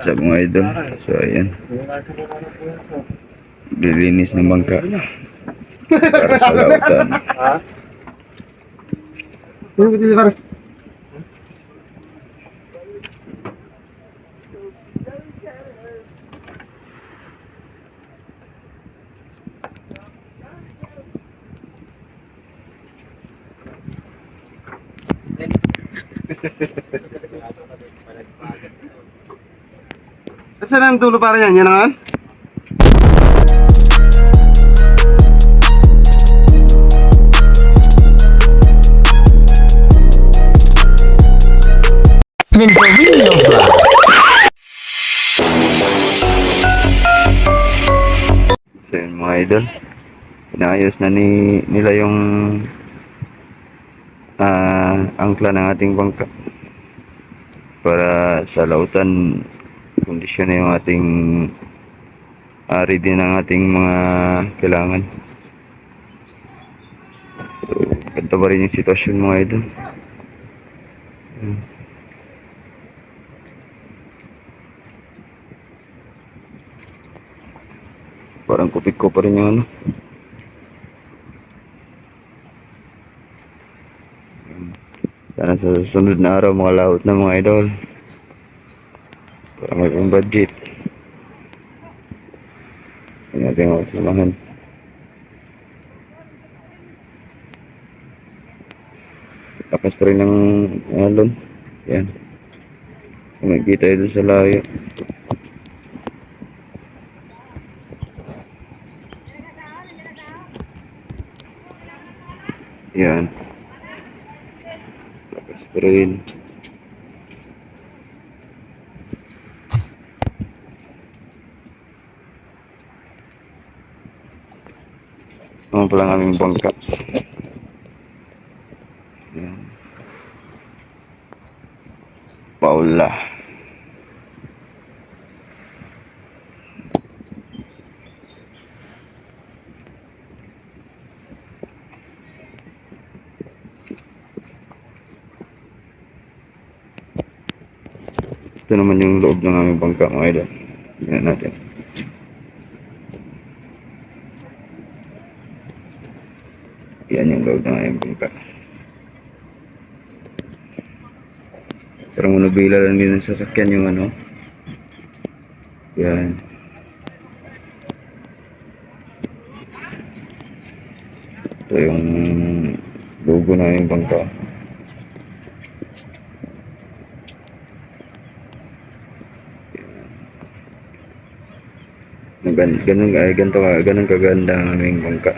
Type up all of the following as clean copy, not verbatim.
What's up mga idol? So ayan, lilinis ng bangka para sa lautan. Saan ang dulo para yan? Yan naman? Mentorino Vlog. So yun mga idol, inaayos na nila yung angkla ng ating bangka para sa lautan. Kondisyon na yung ating ready ng ating mga kailangan. So ganito pa rin yung sitwasyon mga idol. Parang kupit ko pa rin yung ano. Sana sa susunod na araw mga laot na mga idol para may pang budget. Hindi natin magsamahan. Lakas pa rin ng alon. Yan. Magkita ito sa layo. Yan. Lakas pa rin. Ano pa lang aming bangka. Yan. Paula. Ito naman yung loob ng aming bangka mga idol. Tingnan natin. Yan yung loob ng aming bangka. Parang manubila lang din ng sasakyan yung ano. Yan. Ito yung logo ng aming bangka. Ganun kaganda ang aming bangka.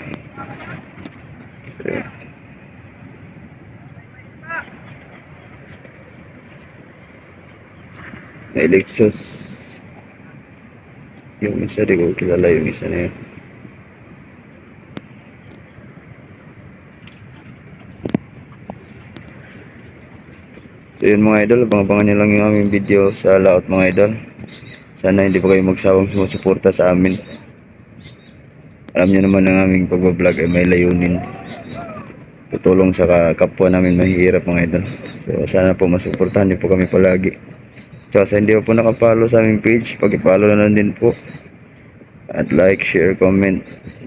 May Lexus. Yung isa, di ko kilala yung isa na yun. So yun mga idol, abangan nyo lang yung aming video sa laot mga idol. Sana hindi pa kayo magsawang sumusuporta sa amin. Alam nyo naman ang aming pagbablog ay may layunin. Tutulong sa kapwa namin mahihirap mga idol. So sana po masuportahan niyo po kami palagi. So sa hindi po nakapollow sa aming page, pag-follow na lang din po. At like, share, comment.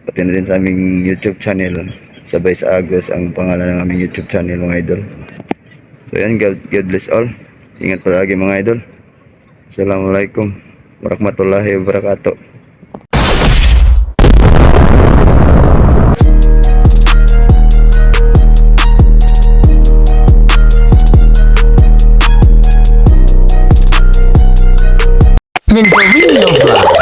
Pati na din sa aming YouTube channel. Sabay sa Agos ang pangalan ng aming YouTube channel mga idol. So yan, God bless all. Ingat palagi mga idol. Assalamualaikum warahmatullahi wabarakatuh. Mentorino Vlog.